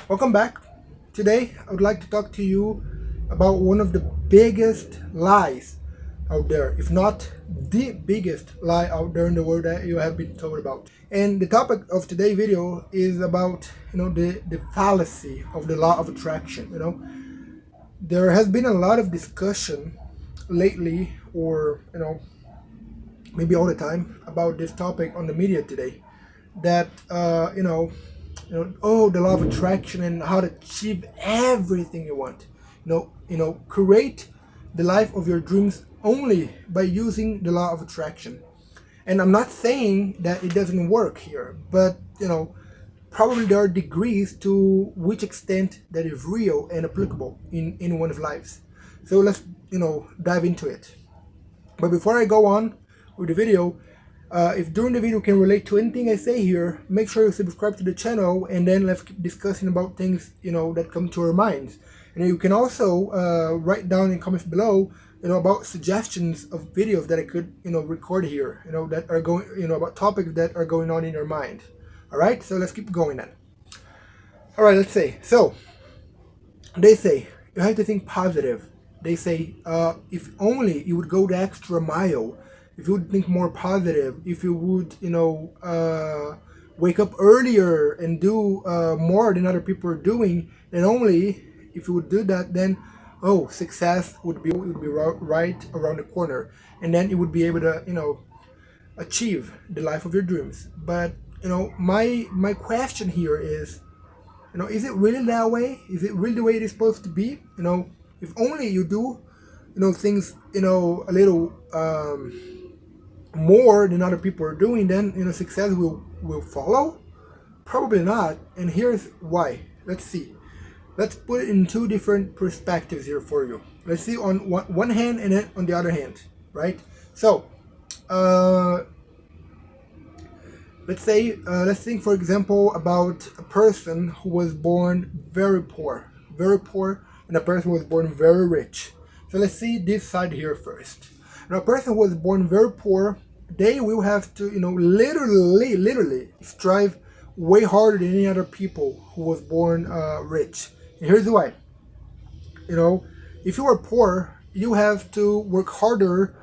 Welcome back. Today, I would like to talk to you about one of the biggest lies out there, if not the biggest lie out there in the world that you have been told about. And the topic of today's video is about, the fallacy of the law of attraction. There has been a lot of discussion lately, or maybe all the time, about this topic on the media today. That oh, the law of attraction and how to achieve everything you want. Create the life of your dreams only by using the law of attraction. And I'm not saying that it doesn't work here, but probably there are degrees to which extent that is real and applicable in anyone's lives. So let's dive into it. But before I go on with the video, if during the video can relate to anything I say here, make sure you subscribe to the channel, and then let's keep discussing about things that come to our minds. And you can also write down in comments below about suggestions of videos that I could record here, that are going about topics that are going on in your mind. All right, so let's keep going then. All right, let's say so. They say you have to think positive. They say if only you would go the extra mile, if you would think more positive, if you would, wake up earlier and do more than other people are doing, then only if you would do that, then success would be right around the corner, and then you would be able to, achieve the life of your dreams. But my question here is it really that way? Is it really the way it is supposed to be? If only you do, things, a little more than other people are doing, then success will follow. Probably not, and here's why. Let's see. Let's put it in two different perspectives here for you. Let's see on one hand and then on the other hand, right? So let's think, for example, about a person who was born very poor, and a person who was born very rich. So let's see this side here first. Now, a person who was born very poor, they will have to, literally strive way harder than any other people who was born rich. And here's why. If you are poor, you have to work harder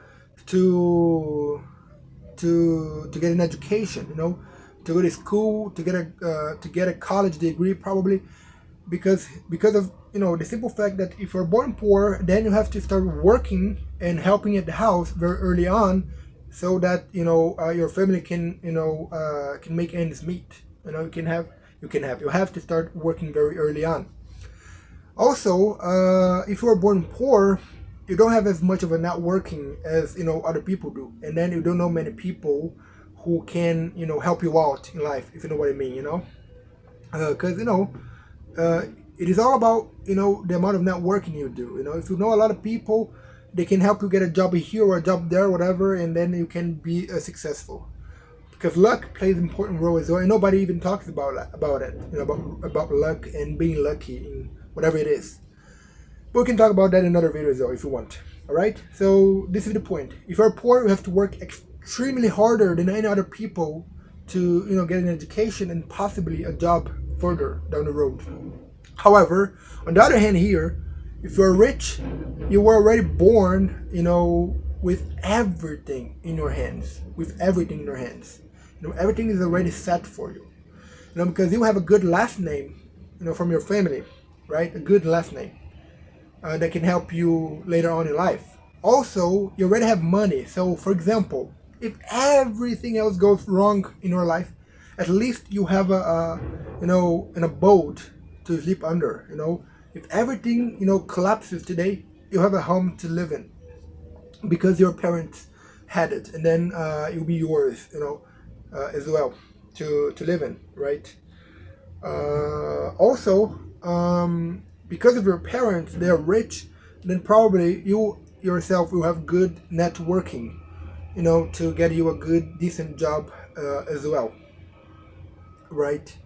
to get an education. To go to school, to get a college degree, probably because of the simple fact that if you're born poor, then you have to start working and helping at the house very early on, so that your family can make ends meet. You have to start working very early on. Also, if you are born poor, you don't have as much of a networking as other people do, and then you don't know many people who can help you out in life, if you know what I mean. Because it is all about the amount of networking you do. If you know a lot of people, they can help you get a job here or a job there, whatever, and then you can be successful. Because luck plays an important role as well, and nobody even talks about it. About luck and being lucky in whatever it is. But we can talk about that in another video as well if you want. All right. So this is the point. If you're poor, you have to work extremely harder than any other people to get an education and possibly a job further down the road. However, on the other hand here, if you're rich, you were already born, with everything in your hands. Everything is already set for you. Because you have a good last name, from your family, right? A good last name that can help you later on in life. Also, you already have money. So, for example, if everything else goes wrong in your life, at least you have an abode to sleep under. If everything collapses today, you have a home to live in because your parents had it, and then it'll be yours as well to live in, right? Also, because of your parents, they're rich, then probably you yourself will have good networking to get you a good decent job as well, right?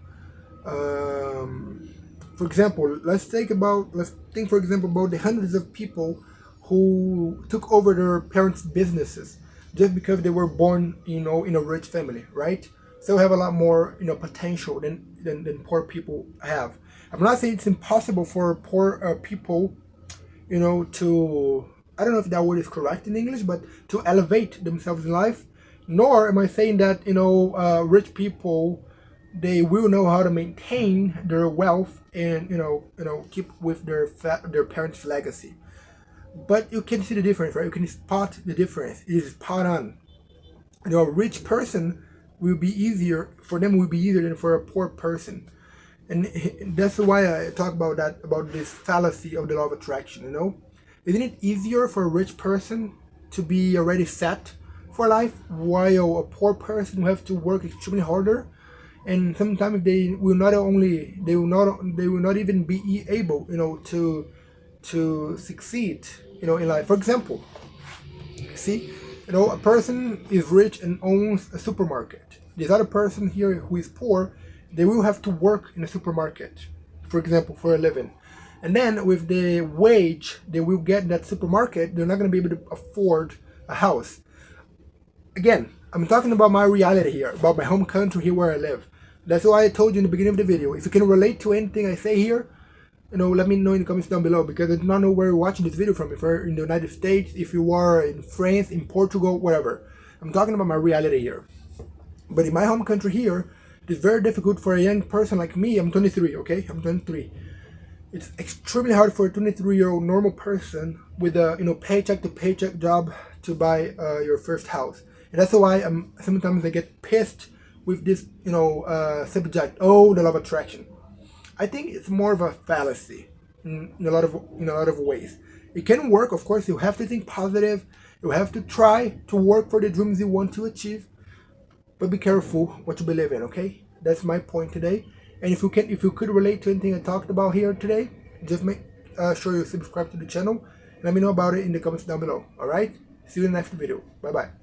For example, let's think for example about the hundreds of people who took over their parents' businesses just because they were born in a rich family, right? still have a lot more, potential than poor people have. I'm not saying it's impossible for poor people, to, I don't know if that word is correct in English, but to elevate themselves in life. Nor am I saying that, rich people, they will know how to maintain their wealth and, keep with their parents' legacy. But you can see the difference, right? You can spot the difference. It is spot on. A rich person will be easier for them, will be easier than for a poor person. And that's why I talk about that, about this fallacy of the law of attraction. Isn't it easier for a rich person to be already set for life, while a poor person will have to work extremely harder, and sometimes they will not even be able, to succeed, in life. For example, see, a person is rich and owns a supermarket. This other person here who is poor, they will have to work in a supermarket, for example, for a living. And then with the wage they will get in that supermarket, they're not going to be able to afford a house. Again, I'm talking about my reality here, about my home country here where I live. That's why I told you in the beginning of the video. If you can relate to anything I say here, let me know in the comments down below, because I do not know where you're watching this video from. If you're in the United States, if you are in France, in Portugal, whatever. I'm talking about my reality here. But in my home country here, it is very difficult for a young person like me. I'm 23, okay? I'm 23. It's extremely hard for a 23-year-old normal person with a paycheck to paycheck job to buy your first house. And that's why sometimes I get pissed with this subject. Oh, the law of attraction. I think it's more of a fallacy in a lot of ways. It can work, of course. You have to think positive. You have to try to work for the dreams you want to achieve. But be careful what you believe in, okay? That's my point today. And if you could relate to anything I talked about here today, just make sure you subscribe to the channel. Let me know about it in the comments down below. All right? See you in the next video. Bye bye.